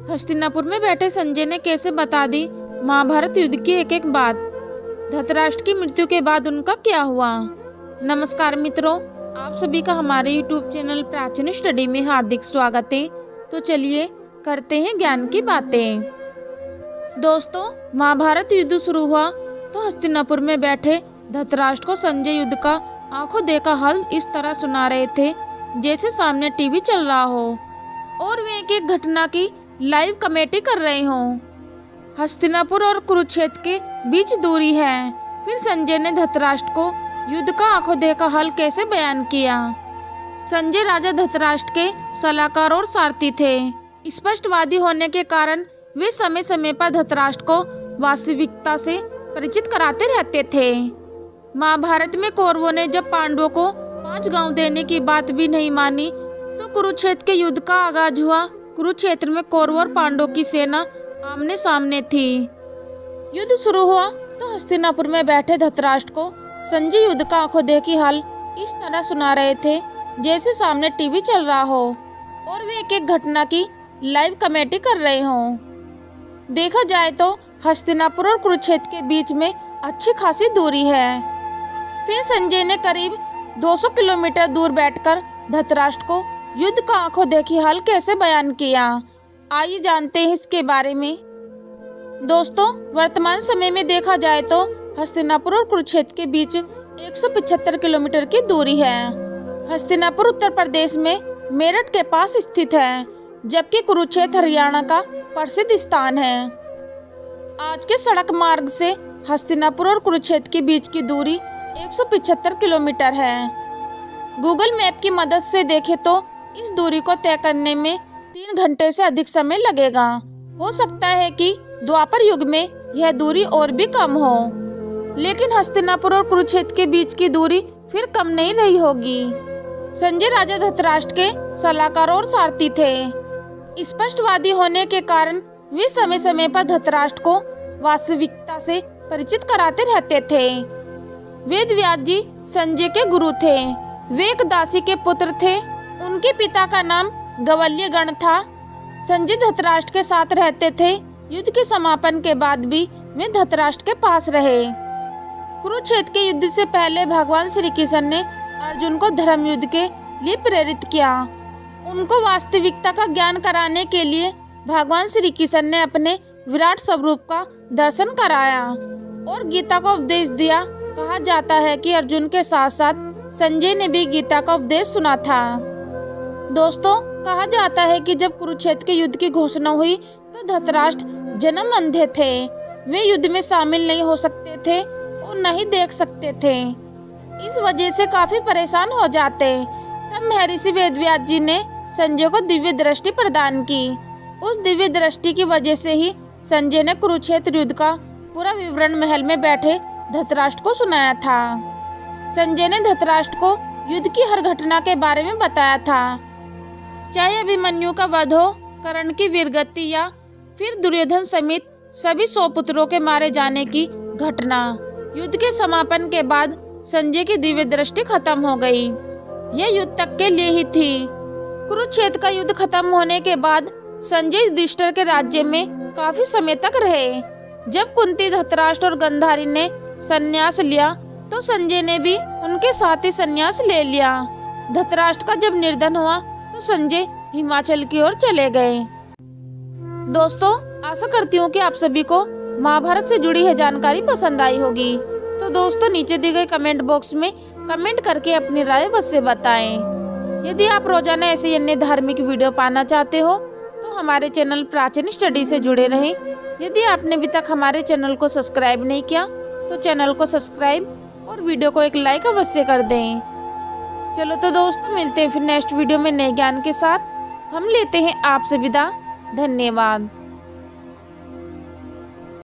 हस्तिनापुर में बैठे संजय ने कैसे बता दी महाभारत युद्ध की एक एक बात। धृतराष्ट्र की मृत्यु के बाद उनका क्या हुआ। नमस्कार मित्रों, आप सभी का हमारे YouTube चैनल प्राचीन स्टडी में हार्दिक स्वागत है। तो चलिए करते हैं ज्ञान की बातें। दोस्तों, महाभारत युद्ध शुरू हुआ तो हस्तिनापुर में बैठे धृतराष्ट्र को संजय युद्ध का आंखों देखा हाल इस तरह सुना रहे थे जैसे सामने टीवी चल रहा हो और वे एक एक घटना की लाइव कमेटी कर रहे हों। हस्तिनापुर और कुरुक्षेत्र के बीच दूरी है। फिर संजय ने धृतराष्ट्र को युद्ध का आंखों देखा हाल कैसे बयान किया। संजय राजा धृतराष्ट्र के सलाहकार और सारथी थे। स्पष्टवादी होने के कारण वे समय समय पर धृतराष्ट्र को वास्तविकता से परिचित कराते रहते थे। महाभारत में कौरवों ने जब पांडवों को 5 गांव देने की बात भी नहीं मानी तो कुरुक्षेत्र के युद्ध का आगाज हुआ। कुरुक्षेत्र में कौरवों और पांडवों की सेना आमने सामने थी। युद्ध शुरू हुआ तो हस्तिनापुर में बैठे धृतराष्ट्र को संजय युद्ध का आंखों देखी हाल इस तरह सुना रहे थे जैसे सामने टीवी चल रहा हो और वे एक एक घटना की लाइव कमेटी कर रहे हों। देखा जाए तो हस्तिनापुर और कुरुक्षेत्र के बीच में अच्छी खासी दूरी है। फिर संजय ने करीब 200 किलोमीटर दूर बैठकर धृतराष्ट्र को युद्ध का आंखों देखी हाल कैसे बयान किया। आइए जानते हैं इसके बारे में। दोस्तों, वर्तमान समय में देखा जाए तो हस्तिनापुर और कुरुक्षेत्र के बीच 175 किलोमीटर की दूरी है। हस्तिनापुर उत्तर प्रदेश में मेरठ के पास स्थित है, जबकि कुरुक्षेत्र हरियाणा का प्रसिद्ध स्थान है। आज के सड़क मार्ग से हस्तिनापुर और कुरुक्षेत्र के बीच की दूरी 175 किलोमीटर है। गूगल मैप की मदद से देखें तो इस दूरी को तय करने में 3 घंटे से अधिक समय लगेगा। हो सकता है कि द्वापर युग में यह दूरी और भी कम हो, लेकिन हस्तिनापुर और कुरुक्षेत्र के बीच की दूरी फिर कम नहीं रही होगी। संजय राजा धृतराष्ट्र के सलाहकार और सारथी थे। स्पष्टवादी होने के कारण वे समय समय पर धृतराष्ट्र को वास्तविकता से परिचित कराते रहते थे। वेद व्यास जी संजय के गुरु थे। वे एक दासी के पुत्र थे। उनके पिता का नाम गवल्यगण था। संजय धृतराष्ट्र के साथ रहते थे। युद्ध के समापन के बाद भी वे धृतराष्ट्र के पास रहे। कुरुक्षेत्र के युद्ध से पहले भगवान श्री कृष्ण ने अर्जुन को धर्म युद्ध के लिए प्रेरित किया। उनको वास्तविकता का ज्ञान कराने के लिए भगवान श्री कृष्ण ने अपने विराट स्वरूप का दर्शन कराया और गीता का उपदेश दिया। कहा जाता है कि अर्जुन के साथ साथ संजय ने भी गीता का उपदेश सुना था। दोस्तों, कहा जाता है कि जब कुरुक्षेत्र के युद्ध की घोषणा हुई तो धृतराष्ट्र जन्म अंधे थे। वे युद्ध में शामिल नहीं हो सकते थे और नहीं देख सकते थे। इस वजह से काफी परेशान हो जाते। तब महर्षि वेदव्यास जी ने संजय को दिव्य दृष्टि प्रदान की। उस दिव्य दृष्टि की वजह से ही संजय ने कुरुक्षेत्र युद्ध का पूरा विवरण महल में बैठे धृतराष्ट्र को सुनाया था। संजय ने धृतराष्ट्र को युद्ध की हर घटना के बारे में बताया था, चाहे अभिमन्यु का वध हो, कर्ण की वीरगति या फिर दुर्योधन समेत सभी 100 पुत्रों के मारे जाने की घटना। युद्ध के समापन के बाद संजय की दिव्य दृष्टि खत्म हो गई। यह युद्ध तक के लिए ही थी। कुरुक्षेत्र का युद्ध खत्म होने के बाद संजय युधिष्ठिर के राज्य में काफी समय तक रहे। जब कुंती, धृतराष्ट्र और गांधारी ने संन्यास लिया तो संजय ने भी उनके साथ ही संन्यास ले लिया। धृतराष्ट्र का जब निर्धन हुआ तो संजय हिमाचल की ओर चले गए। दोस्तों, आशा करती हूँ कि आप सभी को महाभारत से जुड़ी है जानकारी पसंद आई होगी। तो दोस्तों, नीचे दिए गए कमेंट बॉक्स में कमेंट करके अपनी राय अवश्य बताएं। यदि आप रोजाना ऐसे अन्य धार्मिक वीडियो पाना चाहते हो तो हमारे चैनल प्राचीन स्टडी से जुड़े रहें। यदि आपने अभी तक हमारे चैनल को सब्सक्राइब नहीं किया तो चैनल को सब्सक्राइब और वीडियो को एक लाइक अवश्य कर दें। चलो तो दोस्तों, मिलते हैं फिर नेक्स्ट वीडियो में नए ज्ञान के साथ। हम लेते हैं आपसे विदा। धन्यवाद।